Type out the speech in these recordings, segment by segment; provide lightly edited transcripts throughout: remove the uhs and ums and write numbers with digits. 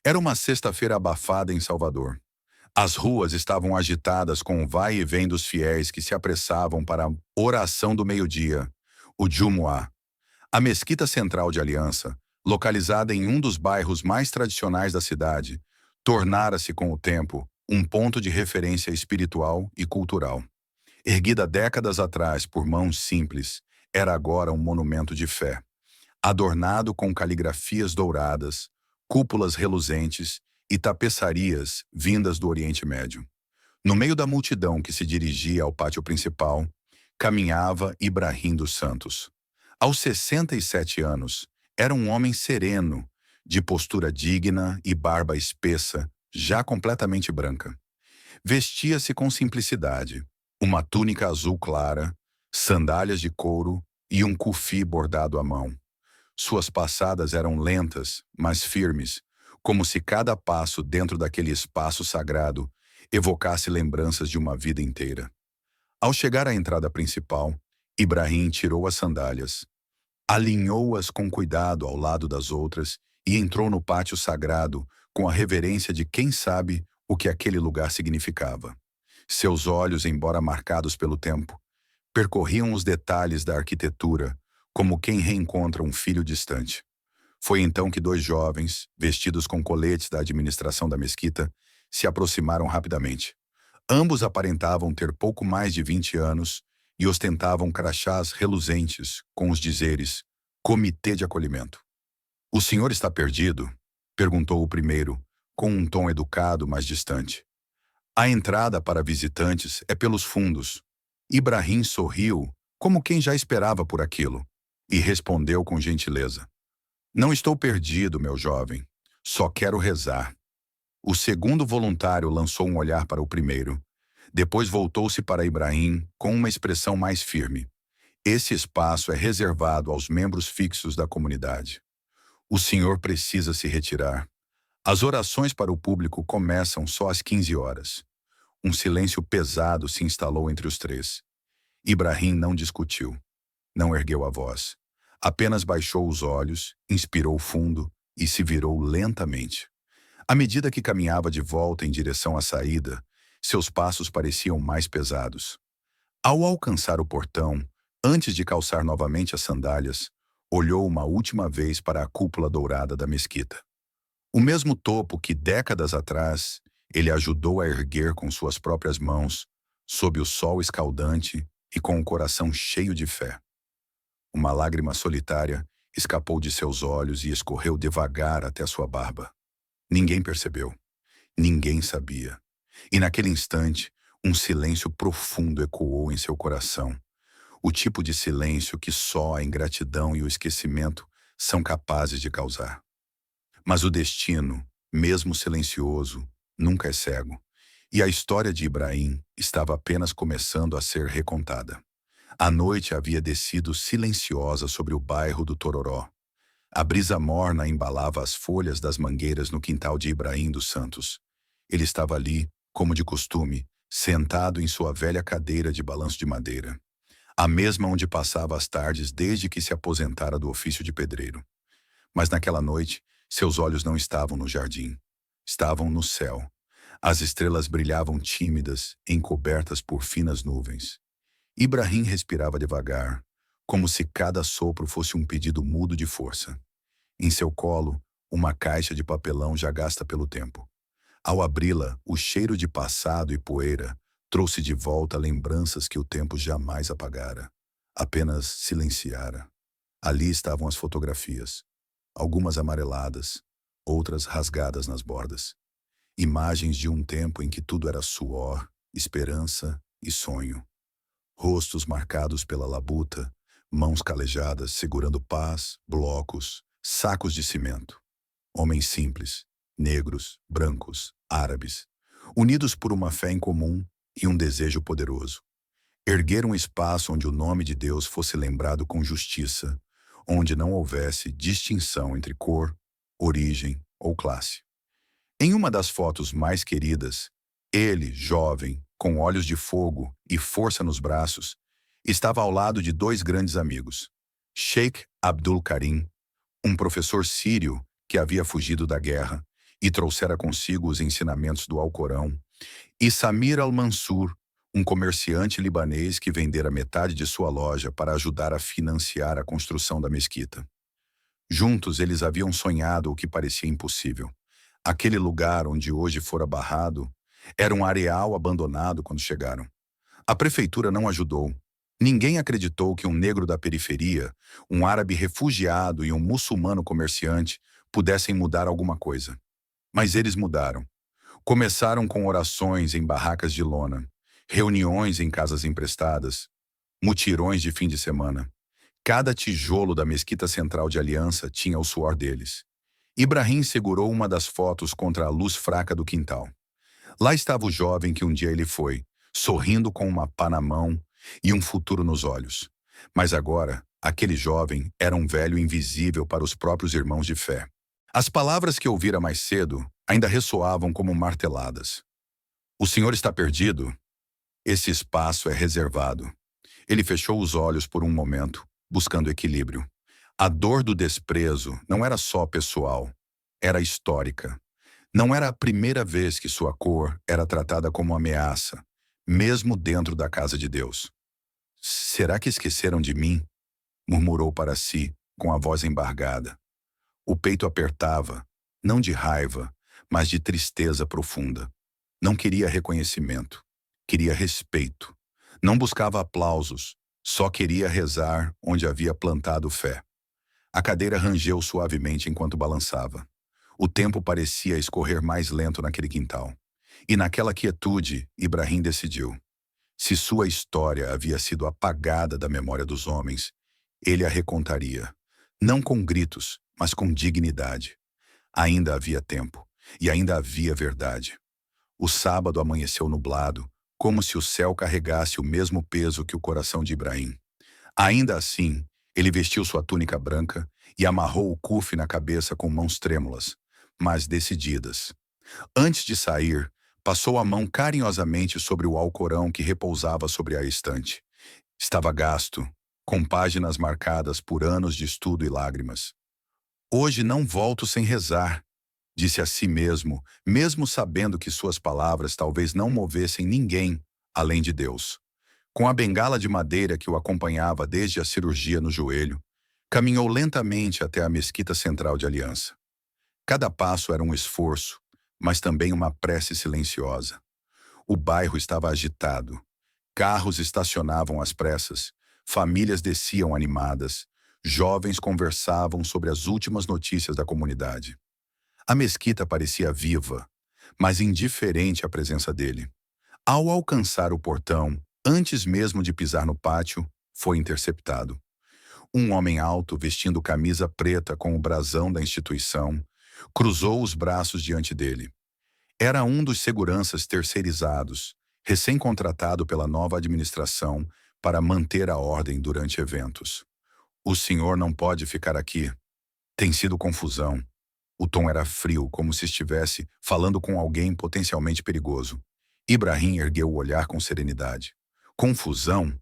Era uma sexta-feira abafada em Salvador. As ruas estavam agitadas com o vai e vem dos fiéis que se apressavam para a oração do meio-dia, o Jumu'ah. A Mesquita Central de Aliança, localizada em um dos bairros mais tradicionais da cidade, tornara-se com o tempo um ponto de referência espiritual e cultural. Erguida décadas atrás por mãos simples, era agora um monumento de fé, adornado com caligrafias douradas, cúpulas reluzentes e tapeçarias vindas do Oriente Médio. No meio da multidão que se dirigia ao pátio principal, caminhava Ibrahim dos Santos. Aos 67 anos, era um homem sereno, de postura digna e barba espessa, já completamente branca. Vestia-se com simplicidade, uma túnica azul clara, sandálias de couro e um cufi bordado à mão. Suas passadas eram lentas, mas firmes, como se cada passo dentro daquele espaço sagrado evocasse lembranças de uma vida inteira. Ao chegar à entrada principal, Ibrahim tirou as sandálias, alinhou-as com cuidado ao lado das outras e entrou no pátio sagrado com a reverência de quem sabe o que aquele lugar significava. Seus olhos, embora marcados pelo tempo, percorriam os detalhes da arquitetura, como quem reencontra um filho distante. Foi então que dois jovens, vestidos com coletes da administração da mesquita, se aproximaram rapidamente. Ambos aparentavam ter pouco mais de 20 anos e ostentavam crachás reluzentes com os dizeres Comitê de Acolhimento. "O senhor está perdido?" perguntou o primeiro, com um tom educado, mas distante. "A entrada para visitantes é pelos fundos." Ibrahim sorriu, como quem já esperava por aquilo, e respondeu com gentileza. "Não estou perdido, meu jovem. Só quero rezar." O segundo voluntário lançou um olhar para o primeiro. Depois voltou-se para Ibrahim com uma expressão mais firme. "Esse espaço é reservado aos membros fixos da comunidade. O senhor precisa se retirar. As orações para o público começam só às 15 horas. Um silêncio pesado se instalou entre os três. Ibrahim não discutiu. Não ergueu a voz. Apenas baixou os olhos, inspirou fundo e se virou lentamente. À medida que caminhava de volta em direção à saída, seus passos pareciam mais pesados. Ao alcançar o portão, antes de calçar novamente as sandálias, olhou uma última vez para a cúpula dourada da mesquita. O mesmo topo que, décadas atrás, ele ajudou a erguer com suas próprias mãos, sob o sol escaldante e com o coração cheio de fé. Uma lágrima solitária escapou de seus olhos e escorreu devagar até sua barba. Ninguém percebeu. Ninguém sabia. E naquele instante, um silêncio profundo ecoou em seu coração. O tipo de silêncio que só a ingratidão e o esquecimento são capazes de causar. Mas o destino, mesmo silencioso, nunca é cego. E a história de Ibrahim estava apenas começando a ser recontada. A noite havia descido silenciosa sobre o bairro do Tororó. A brisa morna embalava as folhas das mangueiras no quintal de Ibrahim dos Santos. Ele estava ali, como de costume, sentado em sua velha cadeira de balanço de madeira, a mesma onde passava as tardes desde que se aposentara do ofício de pedreiro. Mas naquela noite, seus olhos não estavam no jardim. Estavam no céu. As estrelas brilhavam tímidas, encobertas por finas nuvens. Ibrahim respirava devagar, como se cada sopro fosse um pedido mudo de força. Em seu colo, uma caixa de papelão já gasta pelo tempo. Ao abri-la, o cheiro de passado e poeira trouxe de volta lembranças que o tempo jamais apagara, apenas silenciara. Ali estavam as fotografias, algumas amareladas, outras rasgadas nas bordas. Imagens de um tempo em que tudo era suor, esperança e sonho. Rostos marcados pela labuta, mãos calejadas segurando pás, blocos, sacos de cimento. Homens simples, negros, brancos, árabes, unidos por uma fé em comum e um desejo poderoso. Erguer um espaço onde o nome de Deus fosse lembrado com justiça, onde não houvesse distinção entre cor, origem ou classe. Em uma das fotos mais queridas, ele, jovem, com olhos de fogo e força nos braços, estava ao lado de dois grandes amigos. Sheikh Abdul Karim, um professor sírio que havia fugido da guerra, e trouxera consigo os ensinamentos do Alcorão, e Samir al-Mansur, um comerciante libanês que vendera metade de sua loja para ajudar a financiar a construção da mesquita. Juntos eles haviam sonhado o que parecia impossível. Aquele lugar onde hoje fora barrado era um areal abandonado quando chegaram. A prefeitura não ajudou. Ninguém acreditou que um negro da periferia, um árabe refugiado e um muçulmano comerciante pudessem mudar alguma coisa. Mas eles mudaram. Começaram com orações em barracas de lona, reuniões em casas emprestadas, mutirões de fim de semana. Cada tijolo da mesquita central de Aliança tinha o suor deles. Ibrahim segurou uma das fotos contra a luz fraca do quintal. Lá estava o jovem que um dia ele foi, sorrindo com uma pá na mão e um futuro nos olhos. Mas agora, aquele jovem era um velho invisível para os próprios irmãos de fé. As palavras que ouvira mais cedo ainda ressoavam como marteladas. O senhor está perdido? Esse espaço é reservado. Ele fechou os olhos por um momento, buscando equilíbrio. A dor do desprezo não era só pessoal, era histórica. Não era a primeira vez que sua cor era tratada como ameaça, mesmo dentro da casa de Deus. Será que esqueceram de mim? Murmurou para si, com a voz embargada. O peito apertava, não de raiva, mas de tristeza profunda. Não queria reconhecimento, queria respeito. Não buscava aplausos, só queria rezar onde havia plantado fé. A cadeira rangeu suavemente enquanto balançava. O tempo parecia escorrer mais lento naquele quintal. E naquela quietude, Ibrahim decidiu. Se sua história havia sido apagada da memória dos homens, ele a recontaria. Não com gritos, mas com dignidade. Ainda havia tempo, e ainda havia verdade. O sábado amanheceu nublado, como se o céu carregasse o mesmo peso que o coração de Ibrahim. Ainda assim, ele vestiu sua túnica branca e amarrou o cufe na cabeça com mãos trêmulas, mas decididas. Antes de sair, passou a mão carinhosamente sobre o Alcorão que repousava sobre a estante. Estava gasto, com páginas marcadas por anos de estudo e lágrimas. Hoje não volto sem rezar, disse a si mesmo sabendo que suas palavras talvez não movessem ninguém além de Deus. Com a bengala de madeira que o acompanhava desde a cirurgia no joelho, caminhou lentamente até a mesquita central de Aliança. Cada passo era um esforço, mas também uma prece silenciosa. O bairro estava agitado. Carros estacionavam às pressas, famílias desciam animadas, jovens conversavam sobre as últimas notícias da comunidade. A mesquita parecia viva, mas indiferente à presença dele. Ao alcançar o portão, antes mesmo de pisar no pátio, foi interceptado. Um homem alto, vestindo camisa preta com o brasão da instituição, cruzou os braços diante dele. Era um dos seguranças terceirizados, recém-contratado pela nova administração para manter a ordem durante eventos. O senhor não pode ficar aqui. Tem sido confusão. O tom era frio, como se estivesse falando com alguém potencialmente perigoso. Ibrahim ergueu o olhar com serenidade. Confusão?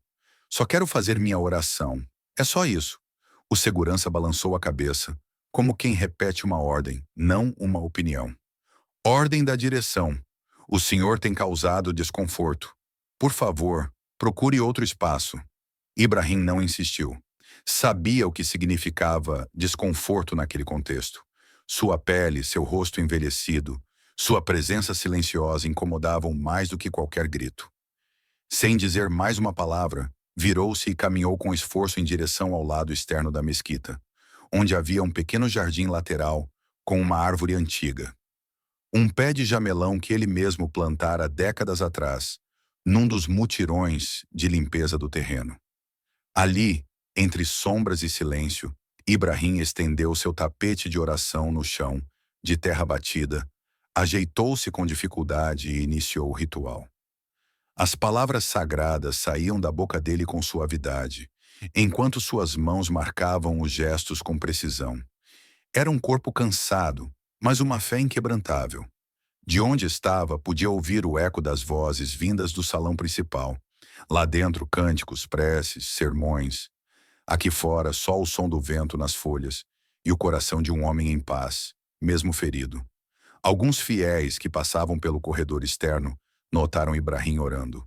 Só quero fazer minha oração. É só isso. O segurança balançou a cabeça, como quem repete uma ordem, não uma opinião. Ordem da direção. O senhor tem causado desconforto. Por favor, procure outro espaço. Ibrahim não insistiu. Sabia o que significava desconforto naquele contexto. Sua pele, seu rosto envelhecido, sua presença silenciosa incomodavam mais do que qualquer grito. Sem dizer mais uma palavra, virou-se e caminhou com esforço em direção ao lado externo da mesquita, onde havia um pequeno jardim lateral com uma árvore antiga. Um pé de jamelão que ele mesmo plantara décadas atrás, num dos mutirões de limpeza do terreno. Ali, entre sombras e silêncio, Ibrahim estendeu seu tapete de oração no chão, de terra batida, ajeitou-se com dificuldade e iniciou o ritual. As palavras sagradas saíam da boca dele com suavidade, enquanto suas mãos marcavam os gestos com precisão. Era um corpo cansado, mas uma fé inquebrantável. De onde estava, podia ouvir o eco das vozes vindas do salão principal. Lá dentro, cânticos, preces, sermões. Aqui fora, só o som do vento nas folhas e o coração de um homem em paz, mesmo ferido. Alguns fiéis que passavam pelo corredor externo notaram Ibrahim orando.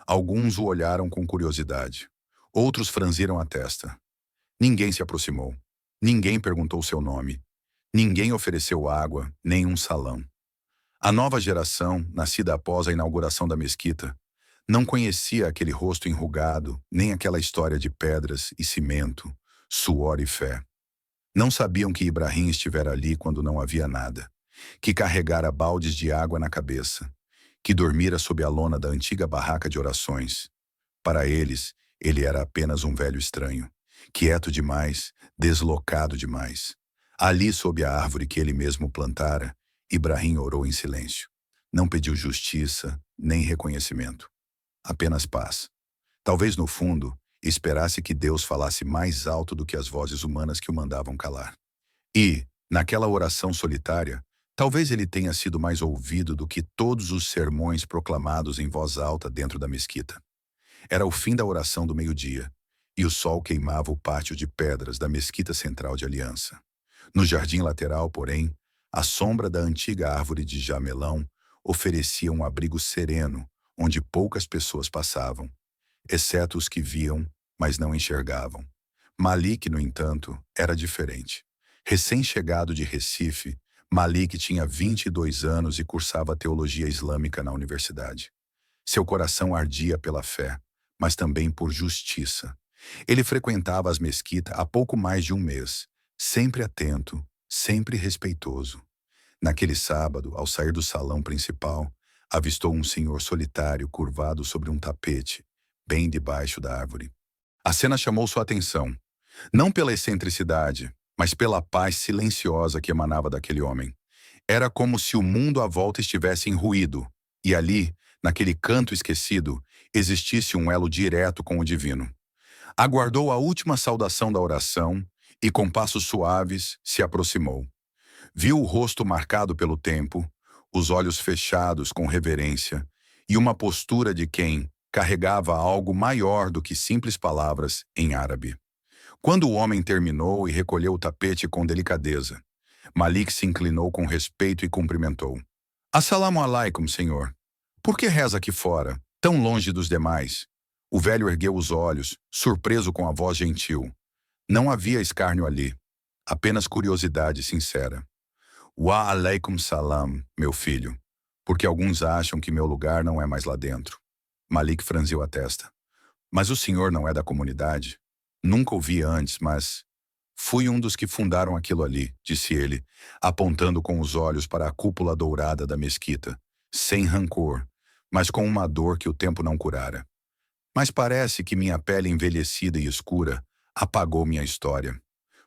Alguns o olharam com curiosidade. Outros franziram a testa. Ninguém se aproximou. Ninguém perguntou seu nome. Ninguém ofereceu água, nem um salão. A nova geração, nascida após a inauguração da mesquita, não conhecia aquele rosto enrugado, nem aquela história de pedras e cimento, suor e fé. Não sabiam que Ibrahim estivera ali quando não havia nada, que carregara baldes de água na cabeça, que dormira sob a lona da antiga barraca de orações. Para eles, ele era apenas um velho estranho, quieto demais, deslocado demais. Ali, sob a árvore que ele mesmo plantara, Ibrahim orou em silêncio. Não pediu justiça, nem reconhecimento. Apenas paz. Talvez, no fundo, esperasse que Deus falasse mais alto do que as vozes humanas que o mandavam calar. E, naquela oração solitária, talvez ele tenha sido mais ouvido do que todos os sermões proclamados em voz alta dentro da mesquita. Era o fim da oração do meio-dia, e o sol queimava o pátio de pedras da mesquita central de Aliança. No jardim lateral, porém, a sombra da antiga árvore de jamelão oferecia um abrigo sereno, onde poucas pessoas passavam, exceto os que viam, mas não enxergavam. Malik, no entanto, era diferente. Recém-chegado de Recife, Malik tinha 22 anos e cursava teologia islâmica na universidade. Seu coração ardia pela fé, mas também por justiça. Ele frequentava as mesquitas há pouco mais de um mês, sempre atento, sempre respeitoso. Naquele sábado, ao sair do salão principal, avistou um senhor solitário curvado sobre um tapete, bem debaixo da árvore. A cena chamou sua atenção, não pela excentricidade, mas pela paz silenciosa que emanava daquele homem. Era como se o mundo à volta estivesse em ruído, e ali, naquele canto esquecido, existisse um elo direto com o divino. Aguardou a última saudação da oração e, com passos suaves, se aproximou. Viu o rosto marcado pelo tempo, os olhos fechados com reverência e uma postura de quem carregava algo maior do que simples palavras em árabe. Quando o homem terminou e recolheu o tapete com delicadeza, Malik se inclinou com respeito e cumprimentou. Assalamu alaikum, senhor. Por que reza aqui fora, tão longe dos demais? O velho ergueu os olhos, surpreso com a voz gentil. Não havia escárnio ali, apenas curiosidade sincera. Wa alaikum salam, meu filho, porque alguns acham que meu lugar não é mais lá dentro. Malik franziu a testa. Mas o senhor não é da comunidade? Nunca ouvi antes, mas... Fui um dos que fundaram aquilo ali, disse ele, apontando com os olhos para a cúpula dourada da mesquita, sem rancor, mas com uma dor que o tempo não curara. Mas parece que minha pele envelhecida e escura apagou minha história.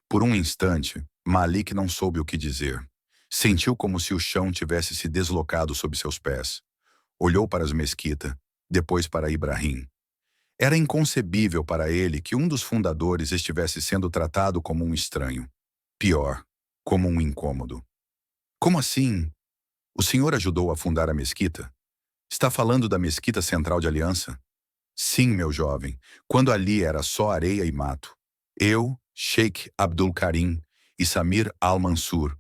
Por um instante, Malik não soube o que dizer. Sentiu como se o chão tivesse se deslocado sob seus pés. Olhou para as mesquitas, depois para Ibrahim. Era inconcebível para ele que um dos fundadores estivesse sendo tratado como um estranho. Pior, como um incômodo. Como assim? O senhor ajudou a fundar a mesquita? Está falando da mesquita central de Aliança? Sim, meu jovem, quando ali era só areia e mato. Eu, Sheikh Abdul Karim e Samir Al-Mansur,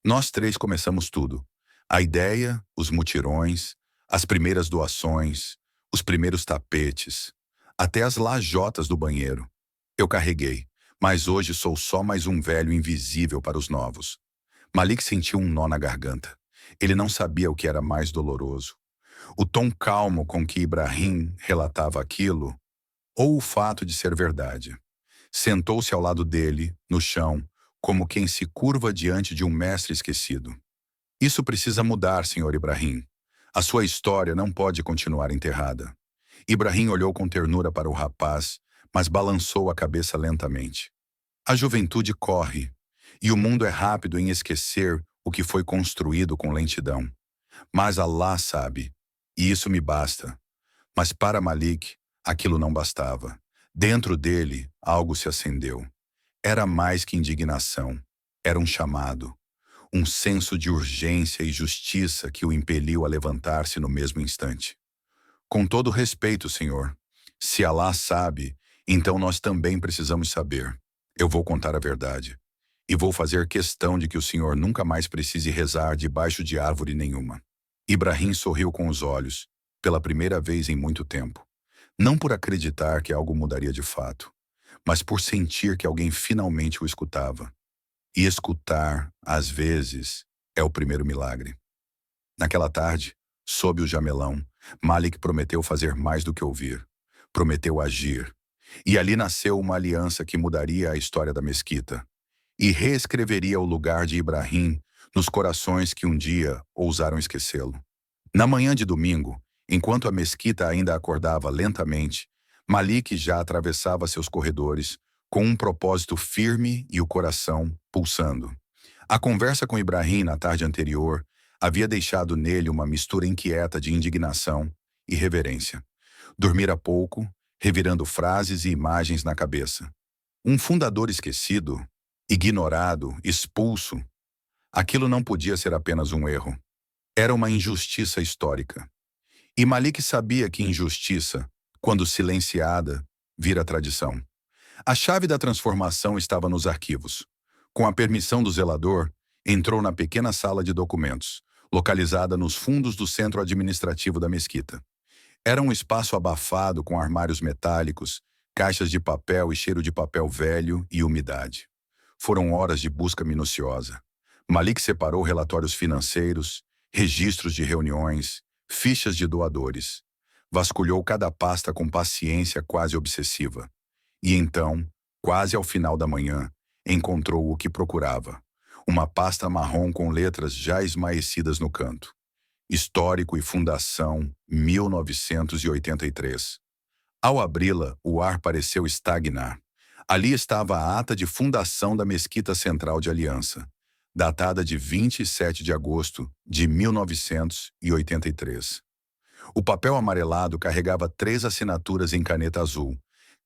nós três começamos tudo. A ideia, os mutirões, as primeiras doações, os primeiros tapetes, até as lajotas do banheiro. Eu carreguei, mas hoje sou só mais um velho invisível para os novos. Malik sentiu um nó na garganta. Ele não sabia o que era mais doloroso. O tom calmo com que Ibrahim relatava aquilo, ou o fato de ser verdade. Sentou-se ao lado dele, no chão, como quem se curva diante de um mestre esquecido. Isso precisa mudar, senhor Ibrahim. A sua história não pode continuar enterrada. Ibrahim olhou com ternura para o rapaz, mas balançou a cabeça lentamente. A juventude corre, e o mundo é rápido em esquecer o que foi construído com lentidão. Mas Allah sabe, e isso me basta. Mas para Malik, aquilo não bastava. Dentro dele, algo se acendeu. Era mais que indignação. Era um chamado. Um senso de urgência e justiça que o impeliu a levantar-se no mesmo instante. Com todo respeito, senhor, se Allah sabe, então nós também precisamos saber. Eu vou contar a verdade. E vou fazer questão de que o senhor nunca mais precise rezar debaixo de árvore nenhuma. Ibrahim sorriu com os olhos, pela primeira vez em muito tempo. Não por acreditar que algo mudaria de fato, mas por sentir que alguém finalmente o escutava. E escutar, às vezes, é o primeiro milagre. Naquela tarde, sob o jamelão, Malik prometeu fazer mais do que ouvir. Prometeu agir. E ali nasceu uma aliança que mudaria a história da mesquita e reescreveria o lugar de Ibrahim nos corações que um dia ousaram esquecê-lo. Na manhã de domingo, enquanto a mesquita ainda acordava lentamente, Malik já atravessava seus corredores com um propósito firme e o coração pulsando. A conversa com Ibrahim na tarde anterior havia deixado nele uma mistura inquieta de indignação e reverência. Dormira pouco, revirando frases e imagens na cabeça. Um fundador esquecido, ignorado, expulso. Aquilo não podia ser apenas um erro. Era uma injustiça histórica. E Malik sabia que injustiça, quando silenciada, vira tradição. A chave da transformação estava nos arquivos. Com a permissão do zelador, entrou na pequena sala de documentos, localizada nos fundos do centro administrativo da mesquita. Era um espaço abafado com armários metálicos, caixas de papel e cheiro de papel velho e umidade. Foram horas de busca minuciosa. Malik separou relatórios financeiros, registros de reuniões, fichas de doadores. Vasculhou cada pasta com paciência quase obsessiva. E então, quase ao final da manhã, encontrou o que procurava. Uma pasta marrom com letras já esmaecidas no canto. Histórico e Fundação, 1983. Ao abri-la, o ar pareceu estagnar. Ali estava a ata de fundação da Mesquita Central de Aliança, datada de 27 de agosto de 1983. O papel amarelado carregava 3 assinaturas em caneta azul,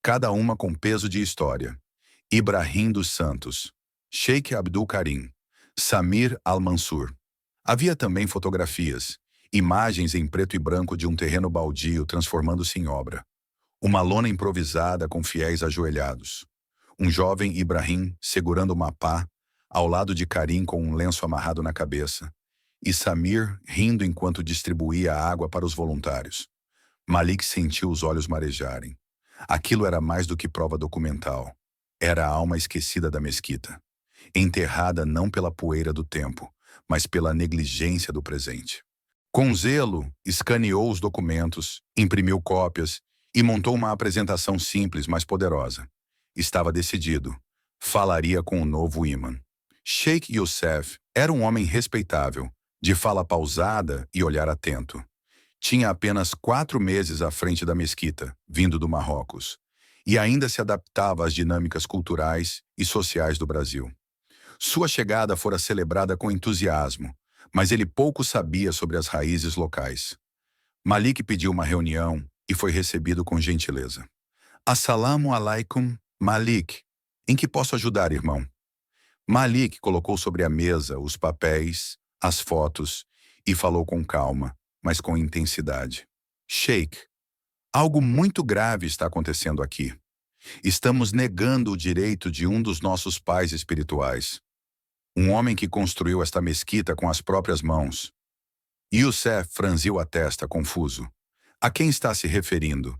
cada uma com peso de história. Ibrahim dos Santos, Sheikh Abdul Karim, Samir Al-Mansur. Havia também fotografias, imagens em preto e branco de um terreno baldio transformando-se em obra. Uma lona improvisada com fiéis ajoelhados. Um jovem Ibrahim segurando uma pá, ao lado de Karim com um lenço amarrado na cabeça. E Samir rindo enquanto distribuía a água para os voluntários. Malik sentiu os olhos marejarem. Aquilo era mais do que prova documental. Era a alma esquecida da mesquita. Enterrada não pela poeira do tempo, mas pela negligência do presente. Com zelo, escaneou os documentos, imprimiu cópias e montou uma apresentação simples, mas poderosa. Estava decidido. Falaria com o novo imã. Sheikh Youssef era um homem respeitável, de fala pausada e olhar atento. Tinha apenas 4 meses à frente da mesquita, vindo do Marrocos, e ainda se adaptava às dinâmicas culturais e sociais do Brasil. Sua chegada fora celebrada com entusiasmo, mas ele pouco sabia sobre as raízes locais. Malik pediu uma reunião e foi recebido com gentileza. Assalamu alaikum, Malik. Em que posso ajudar, irmão? Malik colocou sobre a mesa os papéis, as fotos e falou com calma, mas com intensidade. Sheikh, algo muito grave está acontecendo aqui. Estamos negando o direito de um dos nossos pais espirituais. Um homem que construiu esta mesquita com as próprias mãos. Youssef franziu a testa, confuso. A quem está se referindo?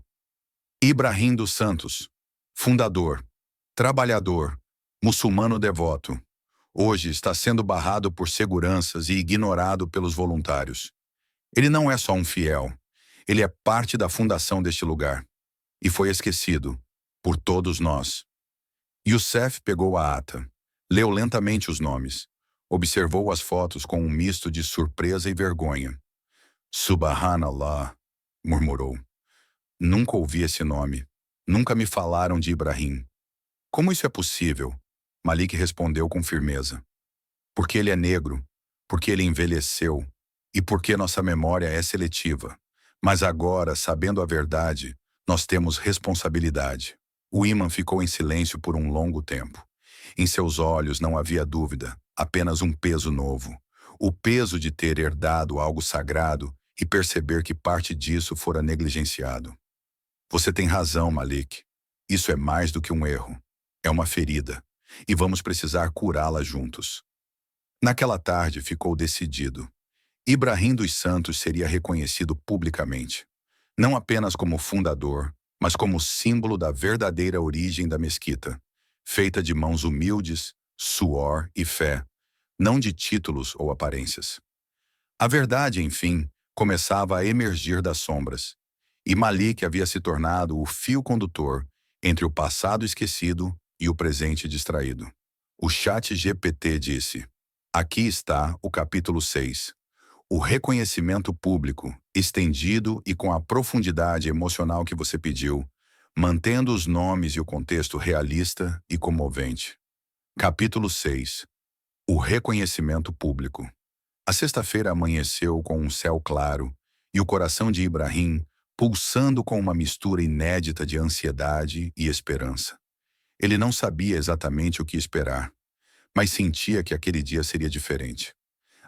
Ibrahim dos Santos, fundador, trabalhador, muçulmano devoto. Hoje está sendo barrado por seguranças e ignorado pelos voluntários. Ele não é só um fiel. Ele é parte da fundação deste lugar. E foi esquecido por todos nós. Youssef pegou a ata. Leu lentamente os nomes. Observou as fotos com um misto de surpresa e vergonha. Subhanallah, murmurou. Nunca ouvi esse nome. Nunca me falaram de Ibrahim. Como isso é possível? Malik respondeu com firmeza. Porque ele é negro, porque ele envelheceu e porque nossa memória é seletiva. Mas agora, sabendo a verdade, nós temos responsabilidade. O imã ficou em silêncio por um longo tempo. Em seus olhos não havia dúvida, apenas um peso novo. O peso de ter herdado algo sagrado e perceber que parte disso fora negligenciado. Você tem razão, Malik. Isso é mais do que um erro. É uma ferida. e vamos precisar curá-la juntos. Naquela tarde ficou decidido. Ibrahim dos Santos seria reconhecido publicamente, não apenas como fundador, mas como símbolo da verdadeira origem da mesquita, feita de mãos humildes, suor e fé, não de títulos ou aparências. A verdade, enfim, começava a emergir das sombras, e Malik havia se tornado o fio condutor entre o passado esquecido e o presente distraído. O chat GPT disse: aqui está o capítulo 6. O reconhecimento público, estendido e com a profundidade emocional que você pediu, mantendo os nomes e o contexto realista e comovente. Capítulo 6. O reconhecimento público. A sexta-feira amanheceu com um céu claro e o coração de Ibrahim pulsando com uma mistura inédita de ansiedade e esperança. Ele não sabia exatamente o que esperar, mas sentia que aquele dia seria diferente.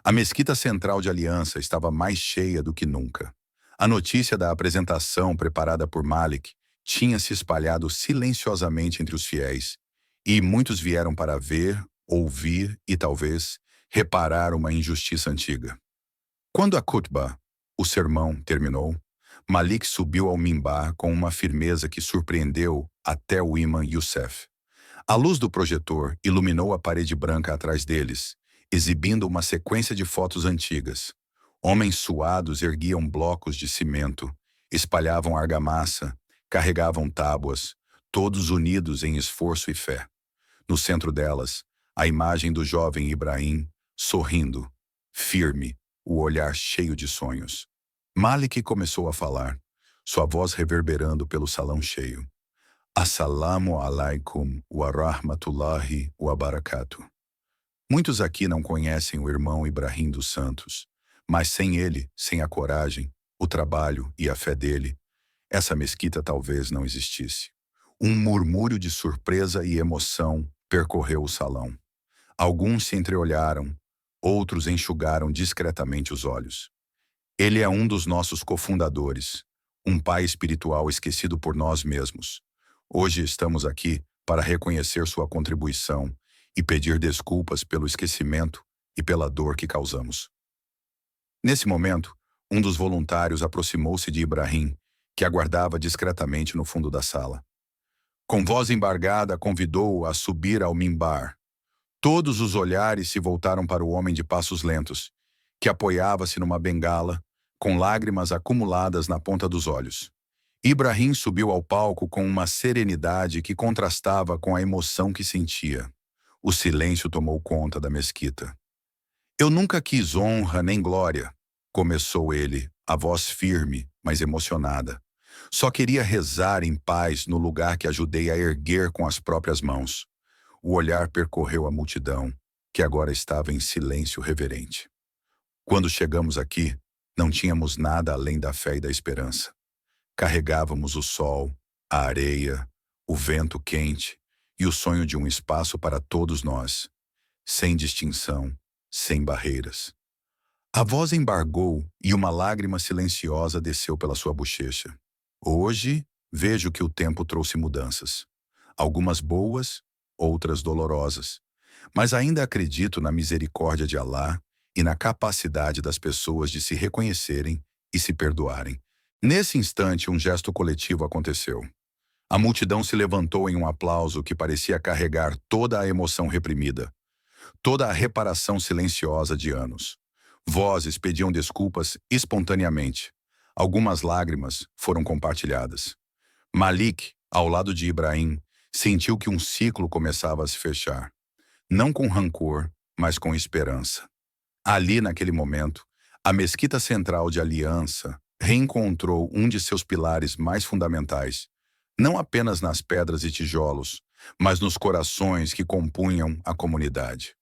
A mesquita central de Aliança estava mais cheia do que nunca. A notícia da apresentação preparada por Malik tinha se espalhado silenciosamente entre os fiéis, e muitos vieram para ver, ouvir e, talvez, reparar uma injustiça antiga. Quando a khutbah, o sermão, terminou, Malik subiu ao mimbar com uma firmeza que surpreendeu até o imã Youssef. A luz do projetor iluminou a parede branca atrás deles, exibindo uma sequência de fotos antigas. Homens suados erguiam blocos de cimento, espalhavam argamassa, carregavam tábuas, todos unidos em esforço e fé. No centro delas, a imagem do jovem Ibrahim, sorrindo, firme, o olhar cheio de sonhos. Malik começou a falar, sua voz reverberando pelo salão cheio. Assalamu alaikum wa rahmatullahi wa barakatuh. Muitos aqui não conhecem o irmão Ibrahim dos Santos, mas sem ele, sem a coragem, o trabalho e a fé dele, essa mesquita talvez não existisse. Um murmúrio de surpresa e emoção percorreu o salão. Alguns se entreolharam, outros enxugaram discretamente os olhos. Ele é um dos nossos cofundadores, um pai espiritual esquecido por nós mesmos. Hoje estamos aqui para reconhecer sua contribuição e pedir desculpas pelo esquecimento e pela dor que causamos. Nesse momento, um dos voluntários aproximou-se de Ibrahim, que aguardava discretamente no fundo da sala. Com voz embargada, convidou-o a subir ao mimbar. Todos os olhares se voltaram para o homem de passos lentos, que apoiava-se numa bengala, com lágrimas acumuladas na ponta dos olhos. Ibrahim subiu ao palco com uma serenidade que contrastava com a emoção que sentia. O silêncio tomou conta da mesquita. Eu nunca quis honra nem glória, começou ele, a voz firme, mas emocionada. Só queria rezar em paz no lugar que ajudei a erguer com as próprias mãos. O olhar percorreu a multidão, que agora estava em silêncio reverente. Quando chegamos aqui, não tínhamos nada além da fé e da esperança. Carregávamos o sol, a areia, o vento quente e o sonho de um espaço para todos nós, sem distinção, sem barreiras. A voz embargou e uma lágrima silenciosa desceu pela sua bochecha. Hoje, vejo que o tempo trouxe mudanças. Algumas boas, outras dolorosas. Mas ainda acredito na misericórdia de Alá e na capacidade das pessoas de se reconhecerem e se perdoarem. Nesse instante, um gesto coletivo aconteceu. A multidão se levantou em um aplauso que parecia carregar toda a emoção reprimida, toda a reparação silenciosa de anos. Vozes pediam desculpas espontaneamente. Algumas lágrimas foram compartilhadas. Malik, ao lado de Ibrahim, sentiu que um ciclo começava a se fechar. Não com rancor, mas com esperança. Ali, naquele momento, a mesquita central de Aliança reencontrou um de seus pilares mais fundamentais, não apenas nas pedras e tijolos, mas nos corações que compunham a comunidade.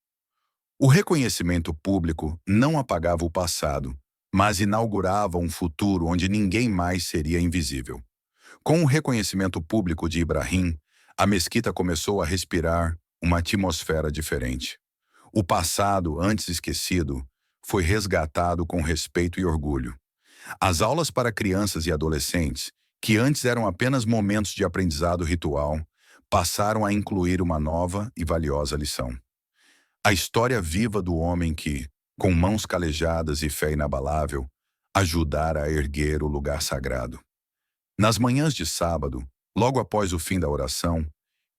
O reconhecimento público não apagava o passado, mas inaugurava um futuro onde ninguém mais seria invisível. Com o reconhecimento público de Ibrahim, a mesquita começou a respirar uma atmosfera diferente. O passado, antes esquecido, foi resgatado com respeito e orgulho. As aulas para crianças e adolescentes, que antes eram apenas momentos de aprendizado ritual, passaram a incluir uma nova e valiosa lição. A história viva do homem que, com mãos calejadas e fé inabalável, ajudara a erguer o lugar sagrado. Nas manhãs de sábado, logo após o fim da oração,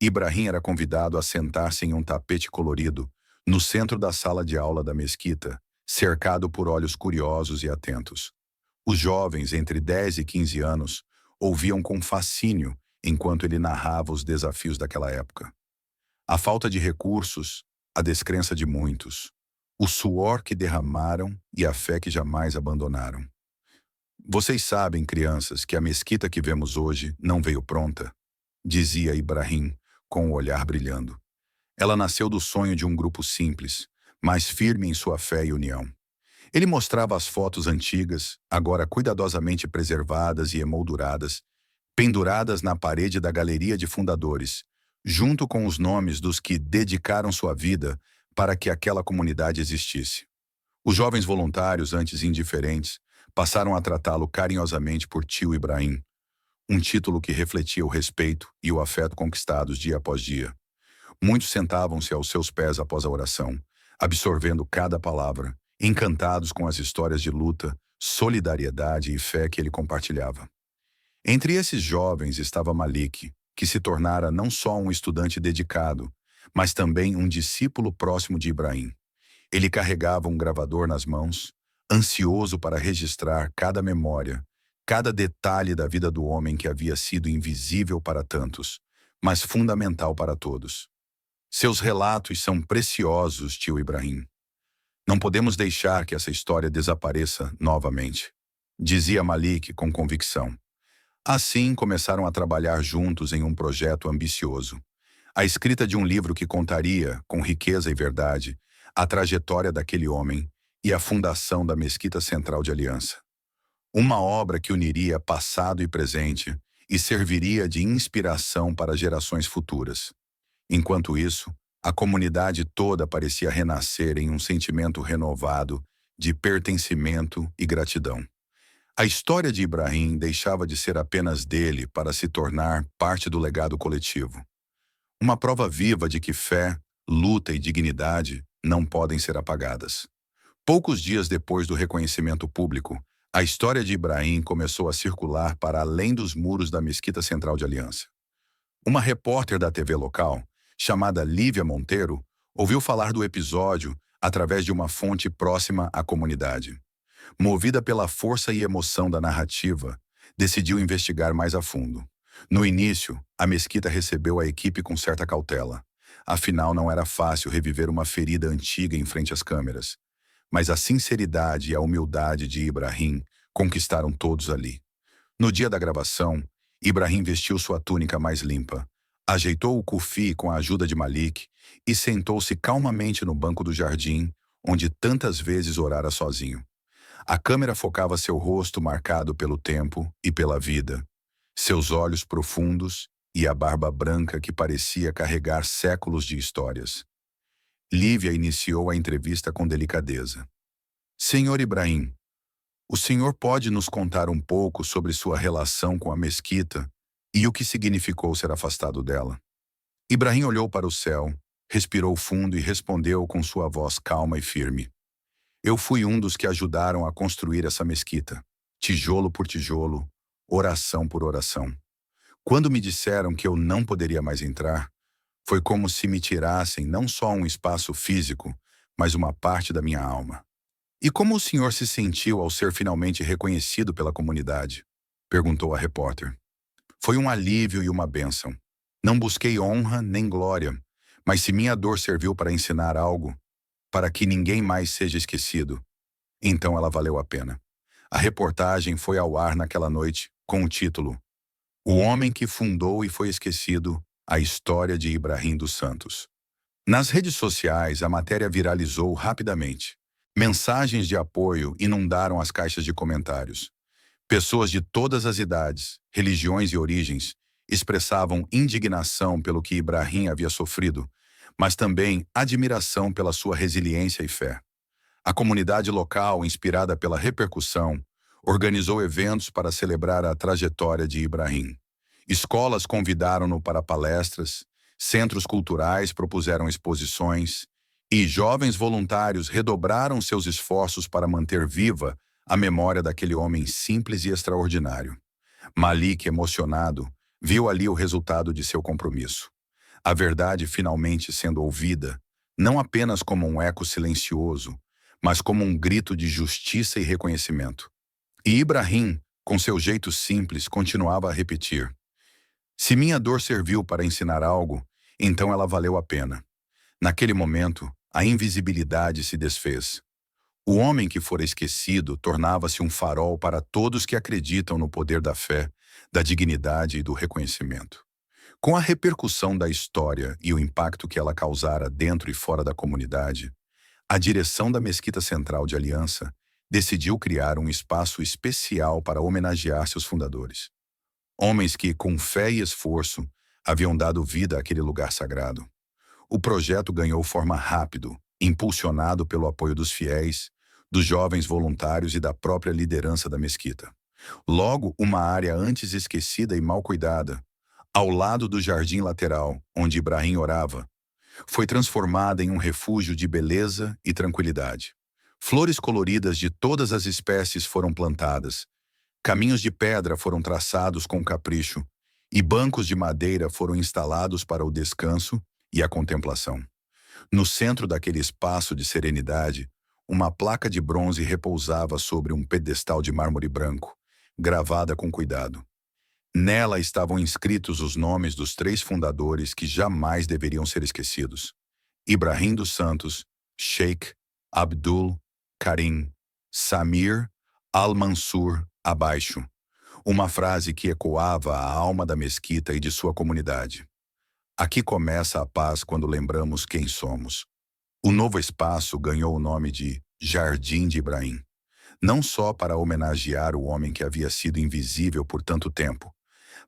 Ibrahim era convidado a sentar-se em um tapete colorido, no centro da sala de aula da mesquita, cercado por olhos curiosos e atentos. Os jovens, entre 10 e 15 anos, ouviam com fascínio enquanto ele narrava os desafios daquela época. A falta de recursos, a descrença de muitos, o suor que derramaram e a fé que jamais abandonaram. Vocês sabem, crianças, que a mesquita que vemos hoje não veio pronta, dizia Ibrahim, com o olhar brilhando. Ela nasceu do sonho de um grupo simples, mas firme em sua fé e união. Ele mostrava as fotos antigas, agora cuidadosamente preservadas e emolduradas, penduradas na parede da galeria de fundadores, junto com os nomes dos que dedicaram sua vida para que aquela comunidade existisse. Os jovens voluntários, antes indiferentes, passaram a tratá-lo carinhosamente por tio Ibrahim, um título que refletia o respeito e o afeto conquistados dia após dia. Muitos sentavam-se aos seus pés após a oração, absorvendo cada palavra, encantados com as histórias de luta, solidariedade e fé que ele compartilhava. Entre esses jovens estava Malik, que se tornara não só um estudante dedicado, mas também um discípulo próximo de Ibrahim. Ele carregava um gravador nas mãos, ansioso para registrar cada memória, cada detalhe da vida do homem que havia sido invisível para tantos, mas fundamental para todos. Seus relatos são preciosos, tio Ibrahim. Não podemos deixar que essa história desapareça novamente, dizia Malik com convicção. Assim, começaram a trabalhar juntos em um projeto ambicioso. A escrita de um livro que contaria, com riqueza e verdade, a trajetória daquele homem e a fundação da Mesquita Central de Aliança. Uma obra que uniria passado e presente e serviria de inspiração para gerações futuras. Enquanto isso, a comunidade toda parecia renascer em um sentimento renovado de pertencimento e gratidão. A história de Ibrahim deixava de ser apenas dele para se tornar parte do legado coletivo. Uma prova viva de que fé, luta e dignidade não podem ser apagadas. Poucos dias depois do reconhecimento público, a história de Ibrahim começou a circular para além dos muros da Mesquita Central de Aliança. Uma repórter da TV local, chamada Lívia Monteiro, ouviu falar do episódio através de uma fonte próxima à comunidade. Movida pela força e emoção da narrativa, decidiu investigar mais a fundo. No início, a mesquita recebeu a equipe com certa cautela. Afinal, não era fácil reviver uma ferida antiga em frente às câmeras. Mas a sinceridade e a humildade de Ibrahim conquistaram todos ali. No dia da gravação, Ibrahim vestiu sua túnica mais limpa, ajeitou o kufi com a ajuda de Malik e sentou-se calmamente no banco do jardim, onde tantas vezes orara sozinho. A câmera focava seu rosto marcado pelo tempo e pela vida, seus olhos profundos e a barba branca que parecia carregar séculos de histórias. Lívia iniciou a entrevista com delicadeza. Senhor Ibrahim, o senhor pode nos contar um pouco sobre sua relação com a mesquita e o que significou ser afastado dela? Ibrahim olhou para o céu, respirou fundo e respondeu com sua voz calma e firme. Eu fui um dos que ajudaram a construir essa mesquita, tijolo por tijolo, oração por oração. Quando me disseram que eu não poderia mais entrar, foi como se me tirassem não só um espaço físico, mas uma parte da minha alma. E como o senhor se sentiu ao ser finalmente reconhecido pela comunidade? Perguntou a repórter. Foi um alívio e uma bênção. Não busquei honra nem glória, mas se minha dor serviu para ensinar algo, para que ninguém mais seja esquecido, então ela valeu a pena. A reportagem foi ao ar naquela noite com o título O Homem que Fundou e Foi Esquecido, a História de Ibrahim dos Santos. Nas redes sociais, a matéria viralizou rapidamente. Mensagens de apoio inundaram as caixas de comentários. Pessoas de todas as idades, religiões e origens expressavam indignação pelo que Ibrahim havia sofrido, mas também admiração pela sua resiliência e fé. A comunidade local, inspirada pela repercussão, organizou eventos para celebrar a trajetória de Ibrahim. Escolas convidaram-no para palestras, centros culturais propuseram exposições, e jovens voluntários redobraram seus esforços para manter viva a memória daquele homem simples e extraordinário. Malik, emocionado, viu ali o resultado de seu compromisso. A verdade finalmente sendo ouvida, não apenas como um eco silencioso, mas como um grito de justiça e reconhecimento. E Ibrahim, com seu jeito simples, continuava a repetir: se minha dor serviu para ensinar algo, então ela valeu a pena. Naquele momento, a invisibilidade se desfez. O homem que fora esquecido tornava-se um farol para todos que acreditam no poder da fé, da dignidade e do reconhecimento. Com a repercussão da história e o impacto que ela causara dentro e fora da comunidade, a direção da Mesquita Central de Aliança decidiu criar um espaço especial para homenagear seus fundadores. Homens que, com fé e esforço, haviam dado vida àquele lugar sagrado. O projeto ganhou forma rápido, impulsionado pelo apoio dos fiéis, dos jovens voluntários e da própria liderança da mesquita. Logo, uma área antes esquecida e mal cuidada, ao lado do jardim lateral, onde Ibrahim orava, foi transformada em um refúgio de beleza e tranquilidade. Flores coloridas de todas as espécies foram plantadas, caminhos de pedra foram traçados com capricho, e bancos de madeira foram instalados para o descanso e a contemplação. No centro daquele espaço de serenidade, uma placa de bronze repousava sobre um pedestal de mármore branco, gravada com cuidado. Nela estavam inscritos os nomes dos 3 fundadores que jamais deveriam ser esquecidos: Ibrahim dos Santos, Sheikh Abdul Karim Samir Al-Mansur abaixo. Uma frase que ecoava a alma da mesquita e de sua comunidade. Aqui começa a paz quando lembramos quem somos. O novo espaço ganhou o nome de Jardim de Ibrahim, não só para homenagear o homem que havia sido invisível por tanto tempo,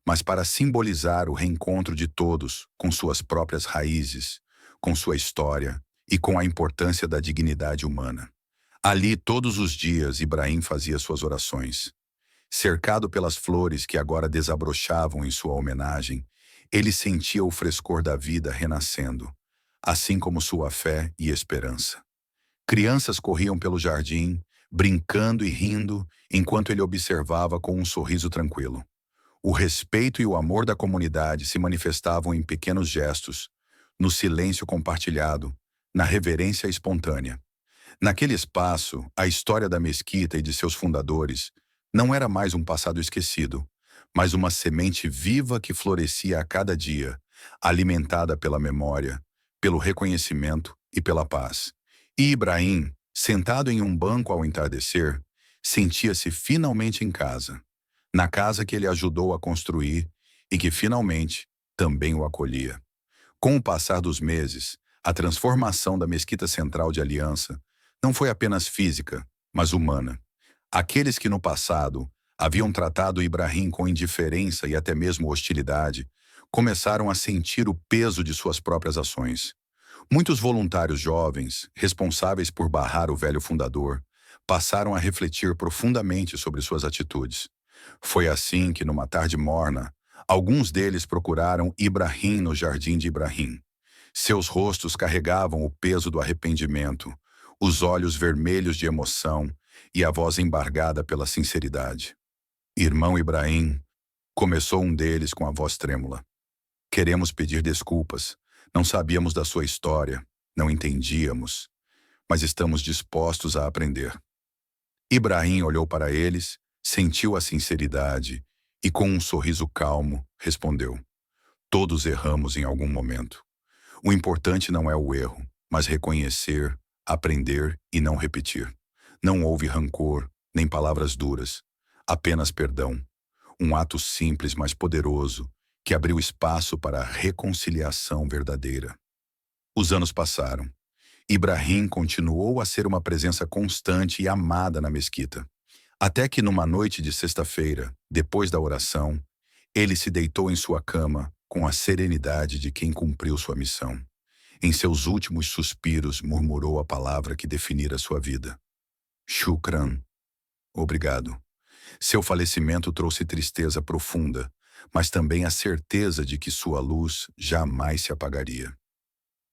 mas para simbolizar o reencontro de todos com suas próprias raízes, com sua história e com a importância da dignidade humana. Ali, todos os dias, Ibrahim fazia suas orações. Cercado pelas flores que agora desabrochavam em sua homenagem, ele sentia o frescor da vida renascendo, assim como sua fé e esperança. Crianças corriam pelo jardim, brincando e rindo, enquanto ele observava com um sorriso tranquilo. O respeito e o amor da comunidade se manifestavam em pequenos gestos, no silêncio compartilhado, na reverência espontânea. Naquele espaço, a história da mesquita e de seus fundadores não era mais um passado esquecido, mas uma semente viva que florescia a cada dia, alimentada pela memória, pelo reconhecimento e pela paz. E Ibrahim, sentado em um banco ao entardecer, sentia-se finalmente em casa, na casa que ele ajudou a construir e que finalmente também o acolhia. Com o passar dos meses, a transformação da Mesquita Central de Aliança não foi apenas física, mas humana. Aqueles que no passado haviam tratado Ibrahim com indiferença e até mesmo hostilidade, começaram a sentir o peso de suas próprias ações. Muitos voluntários jovens, responsáveis por barrar o velho fundador, passaram a refletir profundamente sobre suas atitudes. Foi assim que, numa tarde morna, alguns deles procuraram Ibrahim no jardim de Ibrahim. Seus rostos carregavam o peso do arrependimento, os olhos vermelhos de emoção e a voz embargada pela sinceridade. Irmão Ibrahim, começou um deles com a voz trêmula. Queremos pedir desculpas. Não sabíamos da sua história, não entendíamos, mas estamos dispostos a aprender. Ibrahim olhou para eles, sentiu a sinceridade e, com um sorriso calmo, respondeu: todos erramos em algum momento. O importante não é o erro, mas reconhecer, aprender e não repetir. Não houve rancor, nem palavras duras, apenas perdão. Um ato simples, mas poderoso, que abriu espaço para a reconciliação verdadeira. Os anos passaram. Ibrahim continuou a ser uma presença constante e amada na mesquita. Até que numa noite de sexta-feira, depois da oração, ele se deitou em sua cama com a serenidade de quem cumpriu sua missão. Em seus últimos suspiros, murmurou a palavra que definira sua vida: Shukran. Obrigado. Seu falecimento trouxe tristeza profunda, mas também a certeza de que sua luz jamais se apagaria.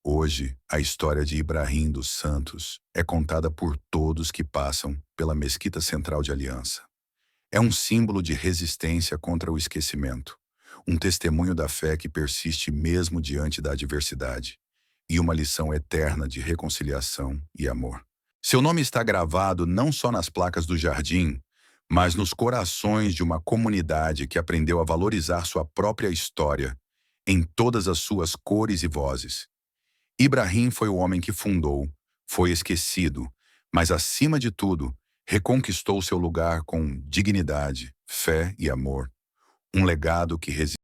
Hoje, a história de Ibrahim dos Santos é contada por todos que passam pela Mesquita Central de Aliança. É um símbolo de resistência contra o esquecimento, um testemunho da fé que persiste mesmo diante da adversidade, e uma lição eterna de reconciliação e amor. Seu nome está gravado não só nas placas do jardim, mas nos corações de uma comunidade que aprendeu a valorizar sua própria história em todas as suas cores e vozes. Ibrahim foi o homem que fundou, foi esquecido, mas acima de tudo, reconquistou seu lugar com dignidade, fé e amor, um legado que resiste